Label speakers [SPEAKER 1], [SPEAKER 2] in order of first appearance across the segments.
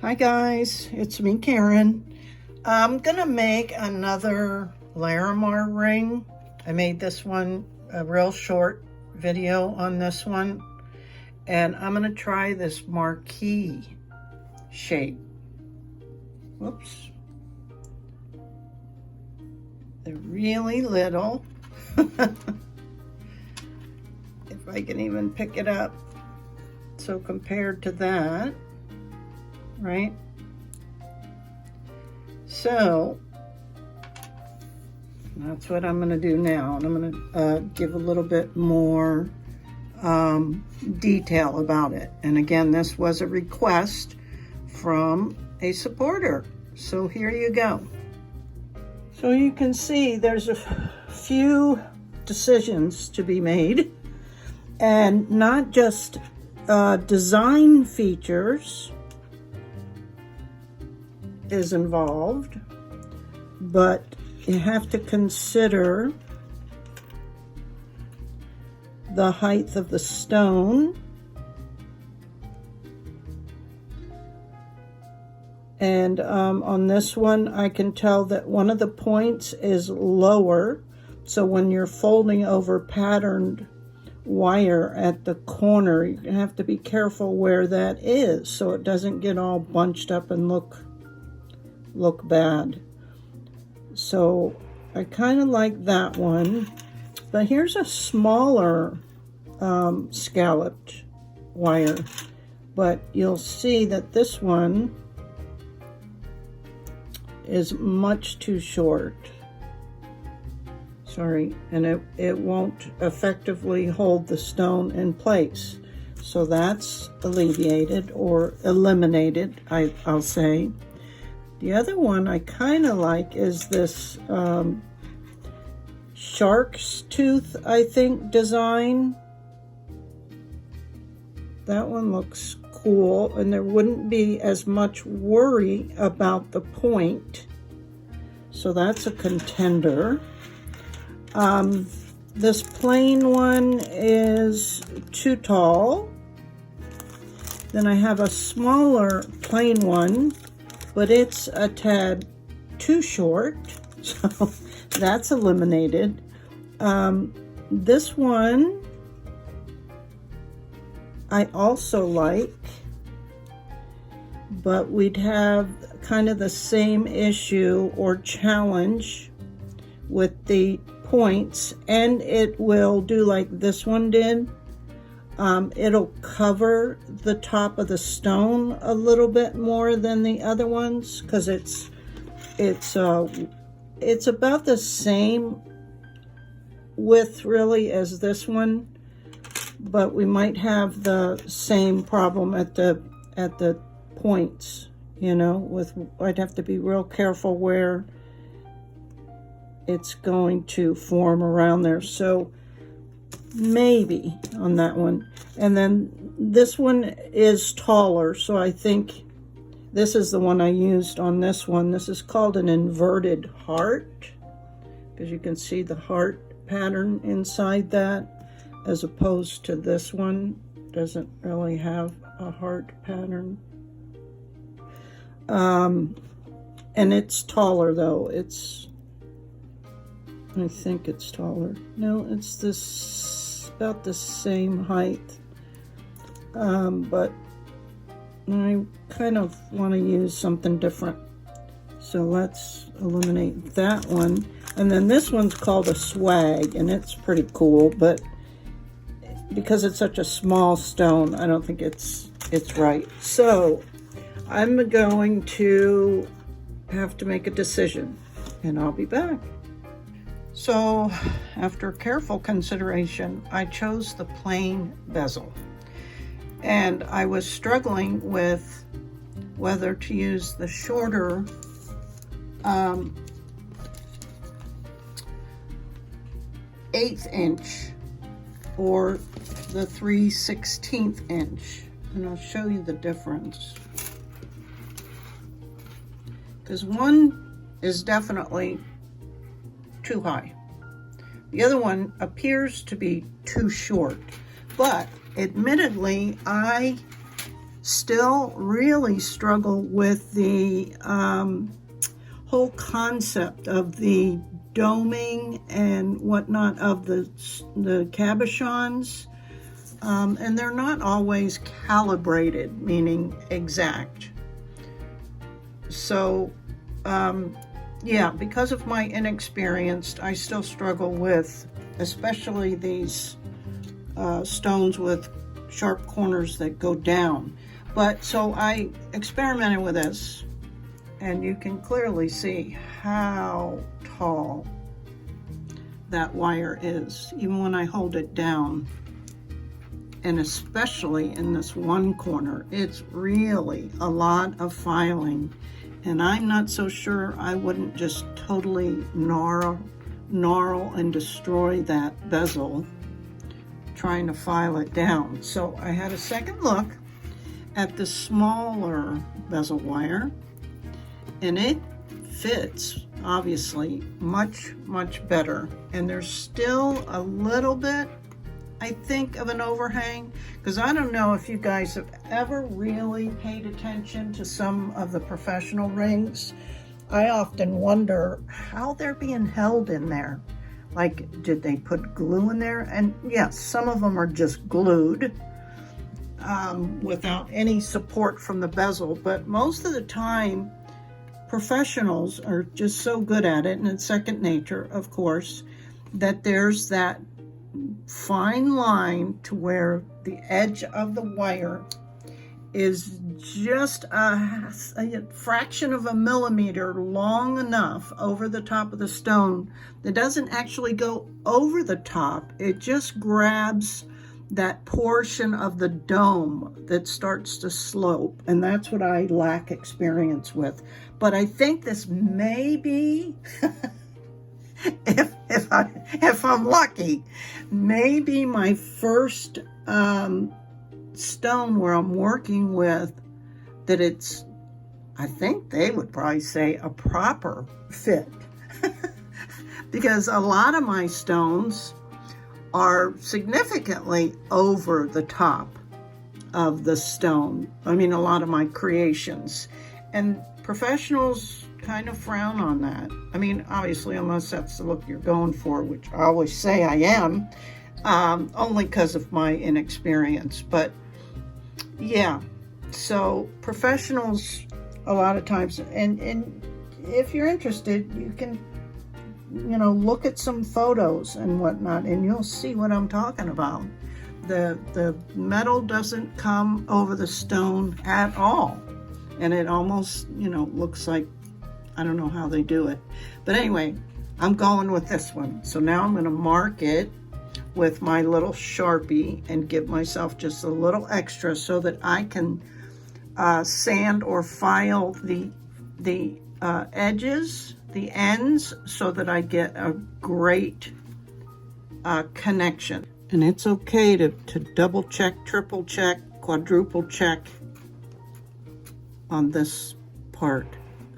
[SPEAKER 1] Hi guys, it's me, Karen. I'm gonna make another Larimar ring. I made this one a real short video on this one, and I'm gonna try this marquee shape. Whoops. They're really little. If I can even pick it up. So compared to that, right? So that's what I'm going to do now, and I'm going to give a little bit more detail about it. And again, this was a request from a supporter, so here you go. So you can see there's a few decisions to be made, and not just design features is involved, but you have to consider the height of the stone, and on this one I can tell that one of the points is lower, so when you're folding over patterned wire at the corner, you have to be careful where that is so it doesn't get all bunched up and look bad. So I kind of like that one, but here's a smaller scalloped wire, but you'll see that this one is much too short. Sorry, and it won't effectively hold the stone in place. So that's alleviated or eliminated, I'll say. The other one I kind of like is this shark's tooth, I think, design. That one looks cool, and there wouldn't be as much worry about the point. So that's a contender. This plain one is too tall. Then I have a smaller plain one, but it's a tad too short, so that's eliminated. This one I also like, but we'd have kind of the same issue or challenge with the points, and it will do like this one did. It'll cover the top of the stone a little bit more than the other ones, because it's about the same width really as this one, but we might have the same problem at the points, you know, I'd have to be real careful where it's going to form around there. So maybe on that one. And then this one is taller, so I think this is the one I used on this one. This is called an inverted heart, because you can see the heart pattern inside that, as opposed to this one doesn't really have a heart pattern. And it's taller though. I think it's taller. No, it's this about the same height. But I kind of want to use something different. So let's eliminate that one. And then this one's called a swag, and it's pretty cool, but because it's such a small stone, I don't think it's right. So I'm going to have to make a decision, and I'll be back. So after careful consideration, I chose the plain bezel, and I was struggling with whether to use the shorter 1/8 inch or the 3/16 inch, and I'll show you the difference, because one is definitely too high. The other one appears to be too short, but admittedly I still really struggle with the whole concept of the doming and whatnot of the cabochons. And they're not always calibrated, meaning exact. So, yeah, because of my inexperience, I still struggle with, especially these stones with sharp corners that go down. But so I experimented with this, and you can clearly see how tall that wire is, even when I hold it down. And especially in this one corner, it's really a lot of filing. And I'm not so sure I wouldn't just totally gnarl and destroy that bezel trying to file it down. So I had a second look at the smaller bezel wire, and it fits obviously much better. And there's still a little bit, I think, of an overhang, because I don't know if you guys have ever really paid attention to some of the professional rings. I often wonder how they're being held in there. Like, did they put glue in there? And yes, some of them are just glued without any support from the bezel, but most of the time professionals are just so good at it, and it's second nature, of course, that there's that fine line to where the edge of the wire is just a fraction of a millimeter long enough over the top of the stone that doesn't actually go over the top. It just grabs that portion of the dome that starts to slope, and that's what I lack experience with. But I think this may be if I'm lucky, maybe my first stone where I'm working with that it's, I think they would probably say, a proper fit. Because a lot of my stones are significantly over the top of the stone. I mean, a lot of my creations. And professionals kind of frown on that. I mean, obviously, unless that's the look you're going for, which I always say I am, only because of my inexperience. But yeah, so professionals a lot of times, and if you're interested, you can, you know, look at some photos and whatnot, and you'll see what I'm talking about. The metal doesn't come over the stone at all, and it almost, you know, looks like, I don't know how they do it. But anyway, I'm going with this one. So now I'm going to mark it with my little Sharpie and give myself just a little extra so that I can sand or file the edges, the ends, so that I get a great connection. And it's okay to double check, triple check, quadruple check on this part.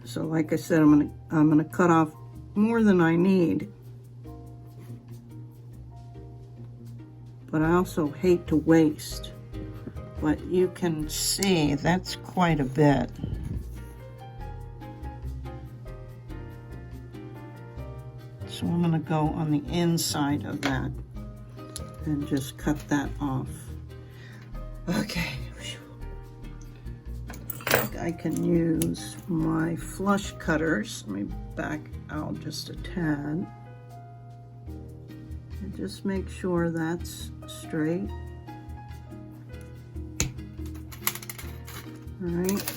[SPEAKER 1] So like I said, I'm gonna cut off more than I need. But I also hate to waste. But you can see that's quite a bit. So I'm gonna go on the inside of that and just cut that off. Okay. I can use my flush cutters. Let me back out just a tad. And just make sure that's straight. All right.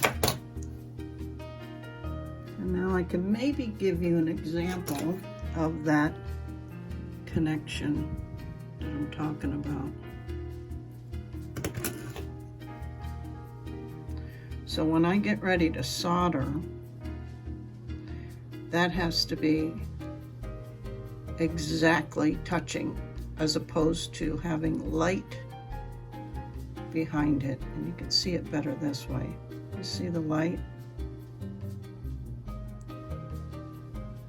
[SPEAKER 1] And now I can maybe give you an example of that connection that I'm talking about. So when I get ready to solder, that has to be exactly touching, as opposed to having light behind it. And you can see it better this way. You see the light?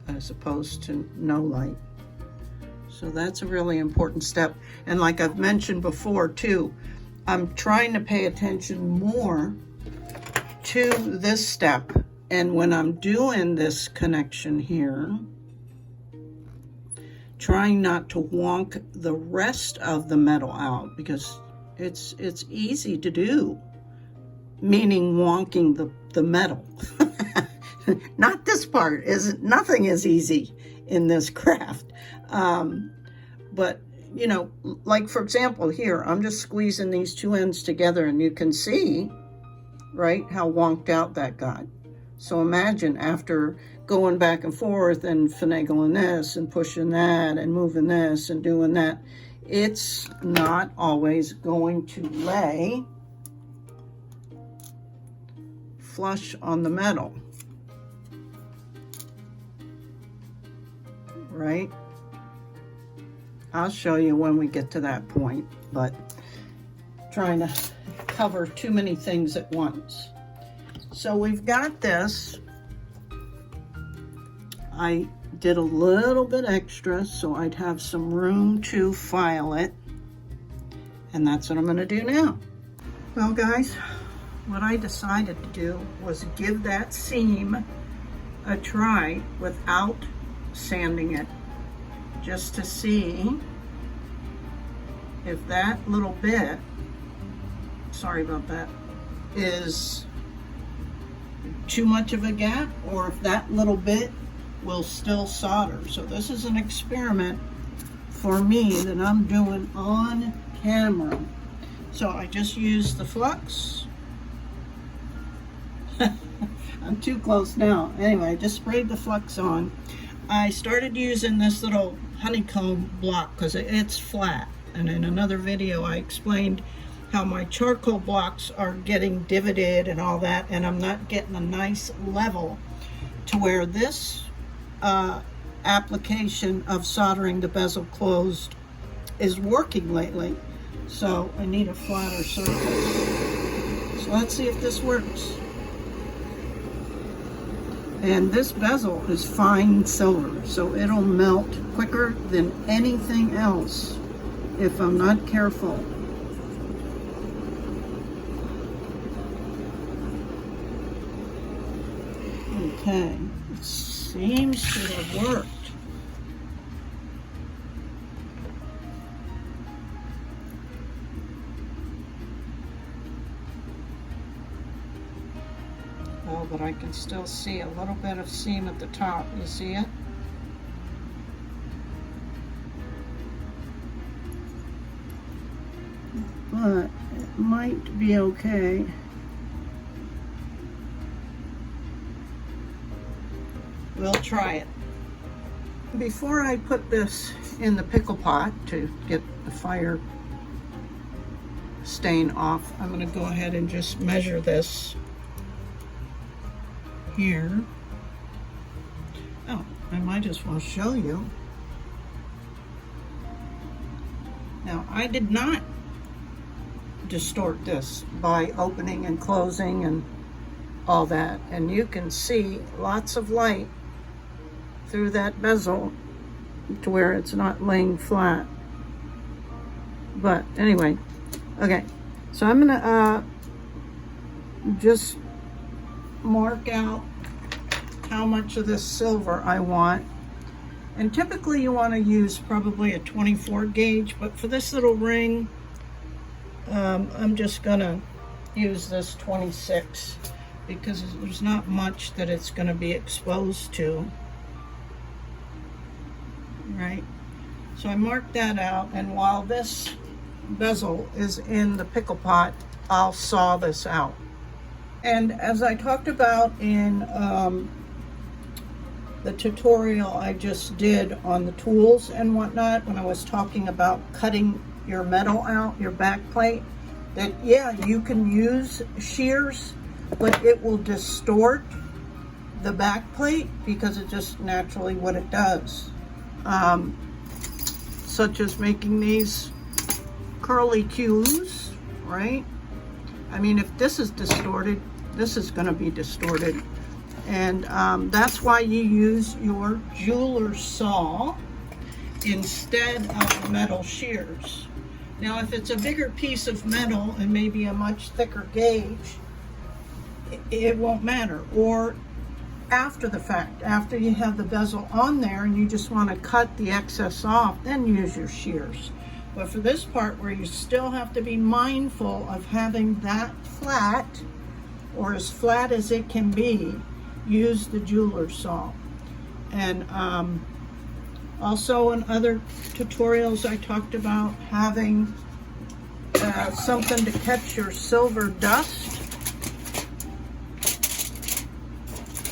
[SPEAKER 1] As opposed to no light. So that's a really important step. And like I've mentioned before too, I'm trying to pay attention more to this step. And when I'm doing this connection here, trying not to wonk the rest of the metal out, because it's easy to do, meaning wonking the metal. Not this part. Nothing is easy in this craft. But, you know, like for example here, I'm just squeezing these two ends together and you can see, right, how wonked out that got. So imagine after going back and forth and finagling this and pushing that and moving this and doing that, it's not always going to lay flush on the metal, right? I'll show you when we get to that point, but trying to cover too many things at once. So we've got this. I did a little bit extra so I'd have some room to file it. And that's what I'm going to do now. Well, guys, what I decided to do was give that seam a try without sanding it, just to see if that little bit, sorry about that, is too much of a gap, or if that little bit will still solder. So this is an experiment for me that I'm doing on camera. So I just used the flux. I'm too close now. Anyway, I just sprayed the flux on. I started using this little honeycomb block because it's flat. And in another video I explained how my charcoal blocks are getting divoted and all that, and I'm not getting a nice level to where this application of soldering the bezel closed is working lately. So I need a flatter surface. So let's see if this works. And this bezel is fine silver, so it'll melt quicker than anything else if I'm not careful. Okay, it seems to have worked. Oh, but I can still see a little bit of seam at the top. You see it? But it might be okay. We'll try it. Before I put this in the pickle pot to get the fire stain off, I'm going to go ahead and just measure this here. Oh, I might as well show you. Now, I did not distort this by opening and closing and all that, and you can see lots of light through that bezel to where it's not laying flat. But anyway, okay, so I'm gonna just mark out how much of this silver I want. And typically you want to use probably a 24 gauge, but for this little ring, I'm just gonna use this 26 because there's not much that it's gonna be exposed to, right? So I marked that out, and while this bezel is in the pickle pot, I'll saw this out. And as I talked about in the tutorial I just did on the tools and whatnot, when I was talking about cutting your metal out, your back plate, that yeah, you can use shears, but it will distort the back plate because it's just naturally what it does. Such as making these curly cues, right? I mean, if this is distorted, this is going to be distorted. And that's why you use your jeweler's saw instead of metal shears. Now if it's a bigger piece of metal and maybe a much thicker gauge, it won't matter. Or after the fact, after you have the bezel on there and you just want to cut the excess off, then use your shears. But for this part where you still have to be mindful of having that flat, or as flat as it can be, use the jeweler's saw. And also in other tutorials I talked about having something to catch your silver dust.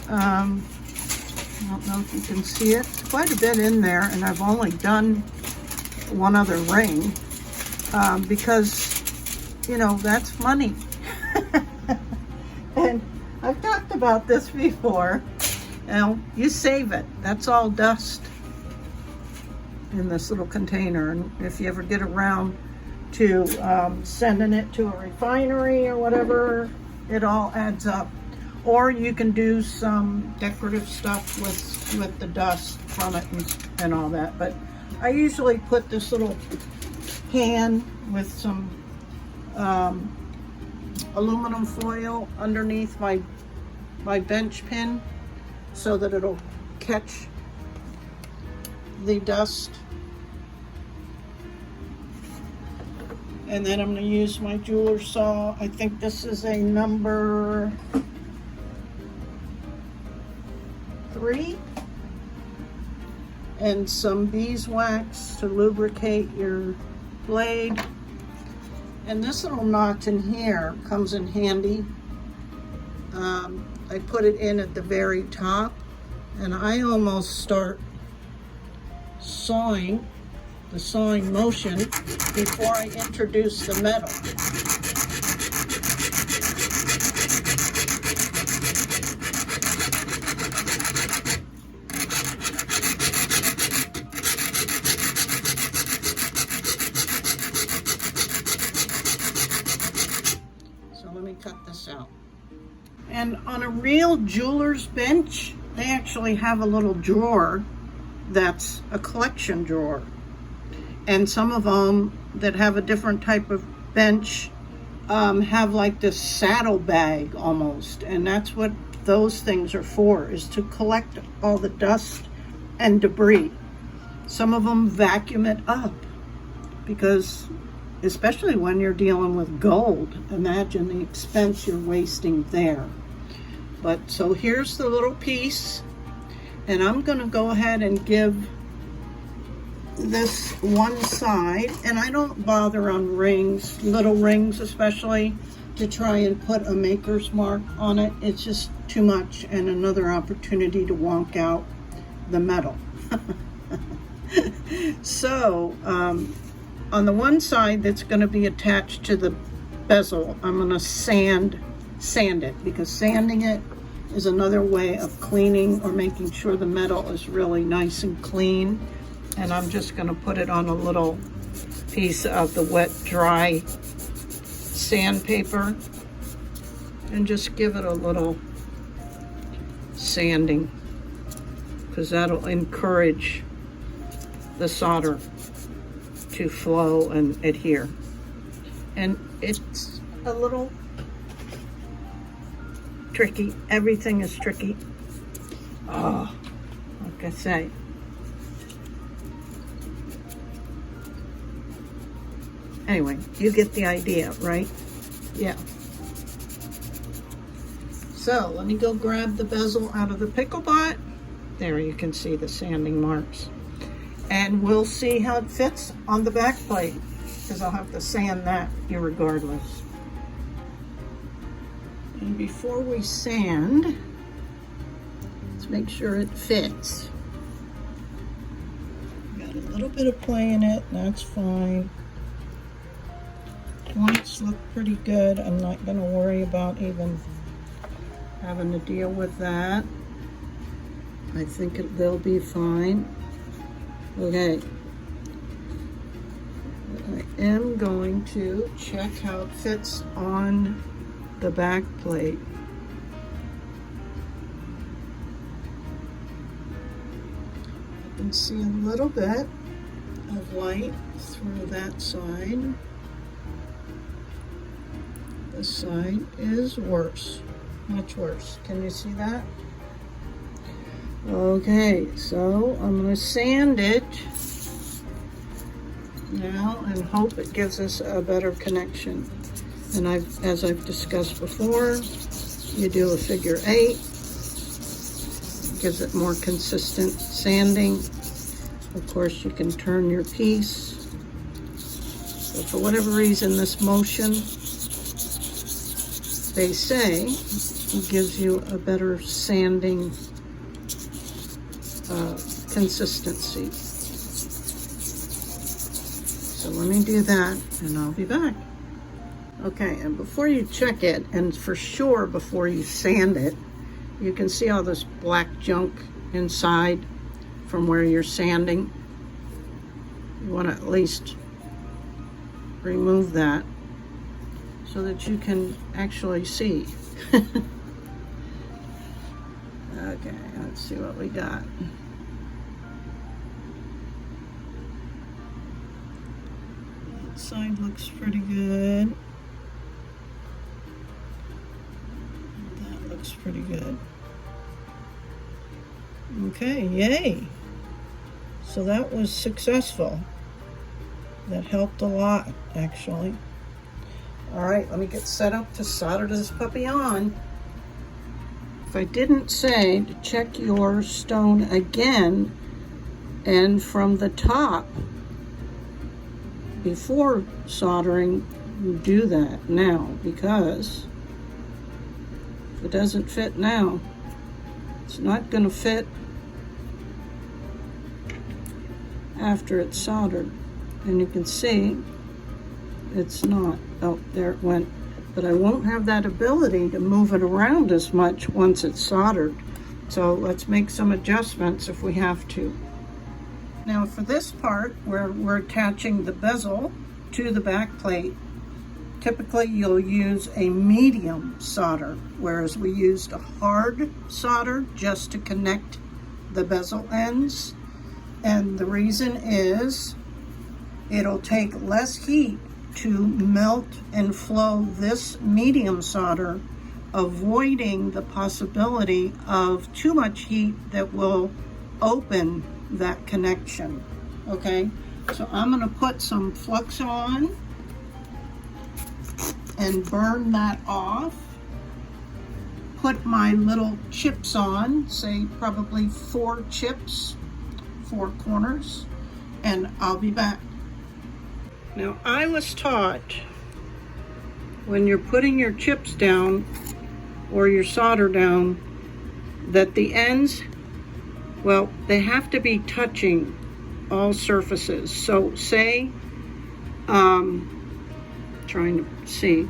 [SPEAKER 1] I don't know if you can see it. It's quite a bit in there, and I've only done one other ring because, you know, that's money. And I've talked about this before. You know, you save it. That's all dust in this little container. And if you ever get around to sending it to a refinery or whatever, it all adds up. Or you can do some decorative stuff with the dust from it and all that. But I usually put this little pan with some aluminum foil underneath my bench pin so that it'll catch the dust. And then I'm going to use my jeweler's saw. I think this is a number 3, and some beeswax to lubricate your blade. And this little notch in here comes in handy. I put it in at the very top, and I almost start sawing, the sawing motion, before I introduce the metal. Cut this out. And on a real jeweler's bench, they actually have a little drawer that's a collection drawer. And some of them that have a different type of bench have like this saddle bag almost. And that's what those things are for, is to collect all the dust and debris. Some of them vacuum it up because, especially when you're dealing with gold, imagine the expense you're wasting there. But so here's the little piece, and I'm going to go ahead and give this one side, and I don't bother on rings, little rings especially, to try and put a maker's mark on it. It's just too much and another opportunity to wonk out the metal. So on the one side that's going to be attached to the bezel, I'm going to sand it, because sanding it is another way of cleaning or making sure the metal is really nice and clean. And I'm just going to put it on a little piece of the wet dry sandpaper and just give it a little sanding, because that'll encourage the solder to flow and adhere. And it's a little tricky. Everything is tricky. Oh, like I say. Anyway, you get the idea, right? Yeah. So let me go grab the bezel out of the pickle pot. There, you can see the sanding marks. And we'll see how it fits on the back plate, because I'll have to sand that irregardless. And before we sand, let's make sure it fits. Got a little bit of play in it, that's fine. Points look pretty good. I'm not going to worry about even having to deal with that. I think they'll be fine. Okay. I am going to check how it fits on the back plate. I can see a little bit of light through that side. This side is worse, much worse. Can you see that? Okay, so I'm going to sand it now and hope it gives us a better connection. And as I've discussed before, you do a figure 8. Gives it more consistent sanding. Of course, you can turn your piece. But for whatever reason, this motion, they say, gives you a better sanding consistency. So let me do that and I'll be back. Okay, and before you check it, and for sure before you sand it, you can see all this black junk inside from where you're sanding. You want to at least remove that so that you can actually see. Okay, let's see what we got. That side looks pretty good. That looks pretty good. Okay, yay. So that was successful. That helped a lot, actually. All right, let me get set up to solder this puppy on. If I didn't say to check your stone again and from the top before soldering, do that now, because if it doesn't fit now, it's not going to fit after it's soldered. And you can see it's not. Oh, there it went. But I won't have that ability to move it around as much once it's soldered. So let's make some adjustments if we have to. Now for this part where we're attaching the bezel to the back plate, typically you'll use a medium solder, whereas we used a hard solder just to connect the bezel ends. And the reason is it'll take less heat to melt and flow this medium solder, avoiding the possibility of too much heat that will open that connection. Okay, so I'm going to put some flux on and burn that off. Put my little chips on, say probably 4 chips, 4 corners, and I'll be back. Now, I was taught when you're putting your chips down or your solder down that the ends, well, they have to be touching all surfaces. So say, trying to see,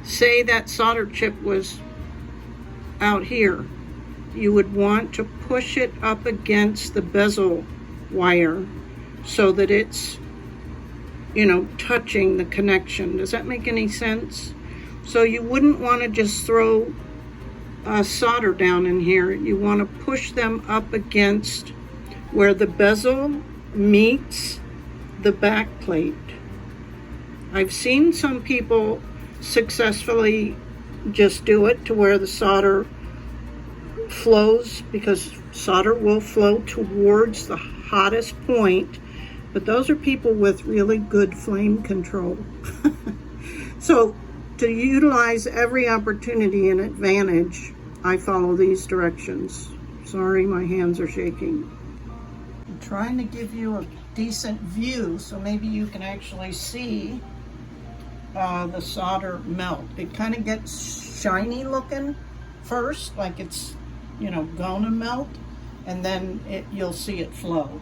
[SPEAKER 1] say that solder chip was out here. You would want to push it up against the bezel wire so that it's, you know, touching the connection. Does that make any sense? So you wouldn't want to just throw solder down in here. You want to push them up against where the bezel meets the back plate. I've seen some people successfully just do it to where the solder flows, because solder will flow towards the hottest point. But those are people with really good flame control. So to utilize every opportunity and advantage, I follow these directions. Sorry, my hands are shaking. I'm trying to give you a decent view so maybe you can actually see the solder melt. It kind of gets shiny looking first, like it's, you know, gonna melt, and then you'll see it flow.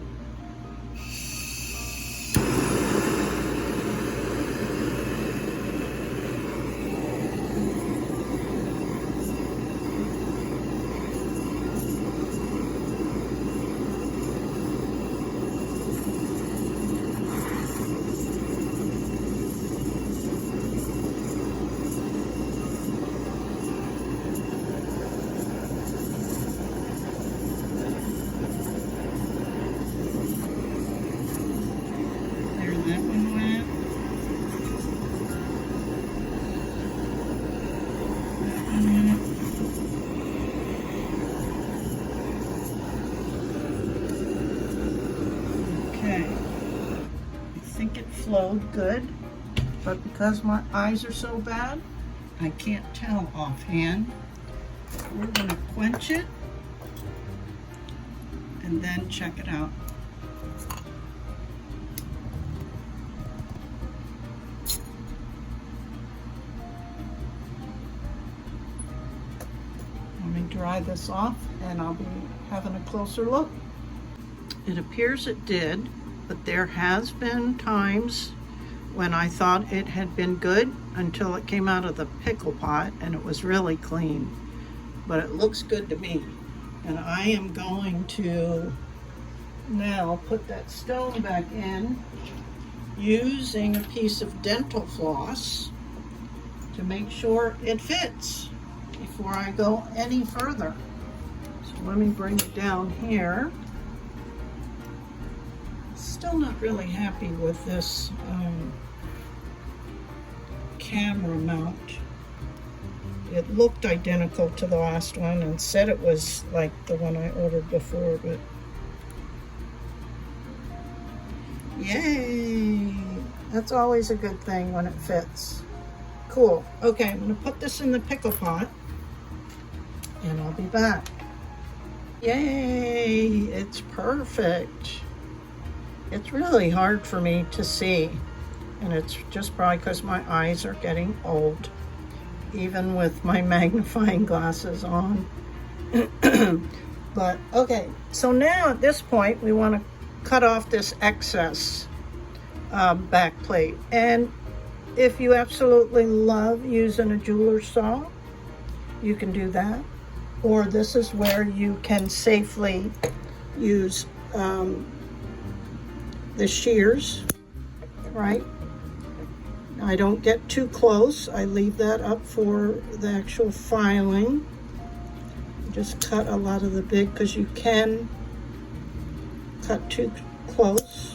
[SPEAKER 1] flowed good, but because my eyes are so bad, I can't tell offhand. We're gonna quench it and then check it out. Let me dry this off and I'll be having a closer look. It appears it did, but there has been times when I thought it had been good until it came out of the pickle pot and it was really clean. But it looks good to me. And I am going to now put that stone back in using a piece of dental floss to make sure it fits before I go any further. So let me bring it down here. Still not really happy with this camera mount. It looked identical to the last one and said it was like the one I ordered before, but yay! That's always a good thing when it fits. Cool. Okay, I'm gonna put this in the pickle pot and I'll be back. Yay! It's perfect. It's really hard for me to see, and it's just probably because my eyes are getting old, even with my magnifying glasses on. But okay, so now at this point we want to cut off this excess back plate. And if you absolutely love using a jeweler's saw, you can do that. Or this is where you can safely use the shears, right? I don't get too close. I leave that up for the actual filing. Just cut a lot of the big, because you can cut too close.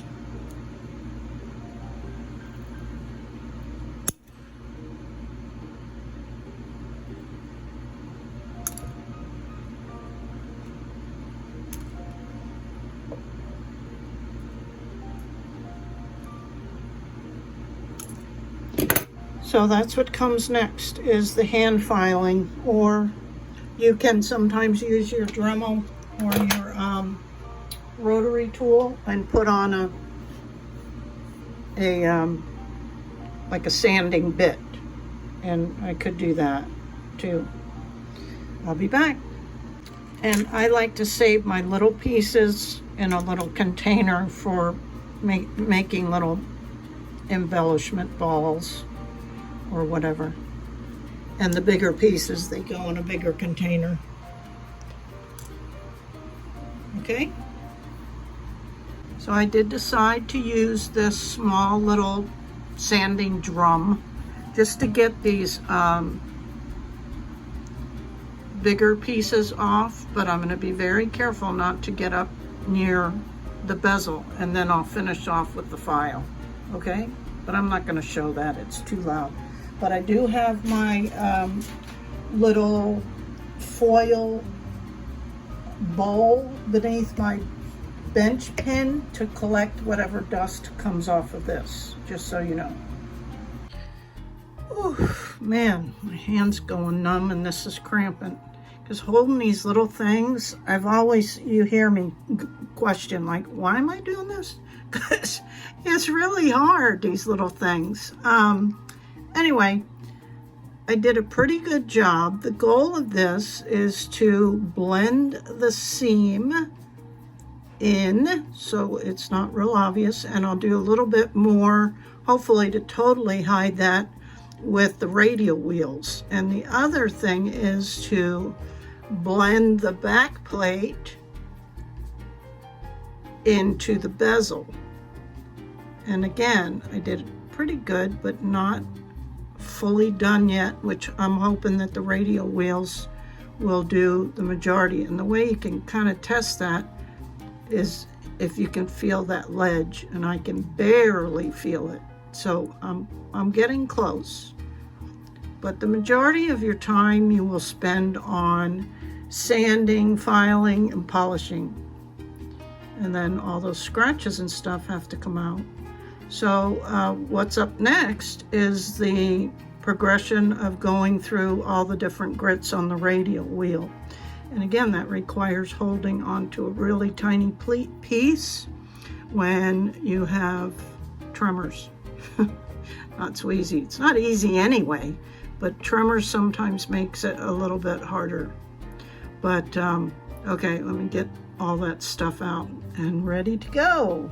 [SPEAKER 1] So that's what comes next, is the hand filing, or you can sometimes use your Dremel or your rotary tool and put on like a sanding bit, and I could do that too. I'll be back. And I like to save my little pieces in a little container for making little embellishment balls or whatever. And the bigger pieces, they go in a bigger container. Okay? So I did decide to use this small little sanding drum just to get these bigger pieces off, but I'm going to be very careful not to get up near the bezel, and then I'll finish off with the file. Okay? But I'm not going to show that, it's too loud. But I do have my little foil bowl beneath my bench pin to collect whatever dust comes off of this, just so you know. Ooh, man, my hand's going numb and this is cramping. Because holding these little things, I've always, you hear me question, like, why am I doing this? Because it's really hard, these little things. Anyway, I did a pretty good job. The goal of this is to blend the seam in so it's not real obvious, and I'll do a little bit more, hopefully to totally hide that, with the radial wheels. And the other thing is to blend the back plate into the bezel. And again, I did pretty good, but not fully done yet, which I'm hoping that the radial wheels will do the majority. And the way you can kind of test that is if you can feel that ledge, and I can barely feel it. So I'm getting close. But the majority of your time you will spend on sanding, filing, and polishing. And then all those scratches and stuff have to come out. So what's up next is the progression of going through all the different grits on the radial wheel. And again, that requires holding onto a really tiny piece when you have tremors. Not so easy. It's not easy anyway, but tremors sometimes makes it a little bit harder. But okay, let me get all that stuff out and ready to go.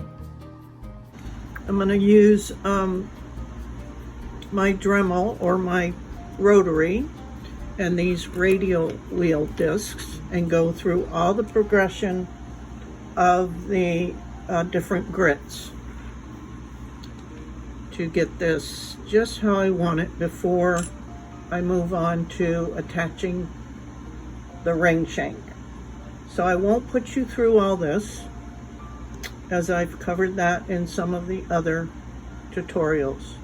[SPEAKER 1] I'm going to use my Dremel or my rotary and these radial wheel discs and go through all the progression of the different grits to get this just how I want it before I move on to attaching the ring shank. So I won't put you through all this, as I've covered that in some of the other tutorials.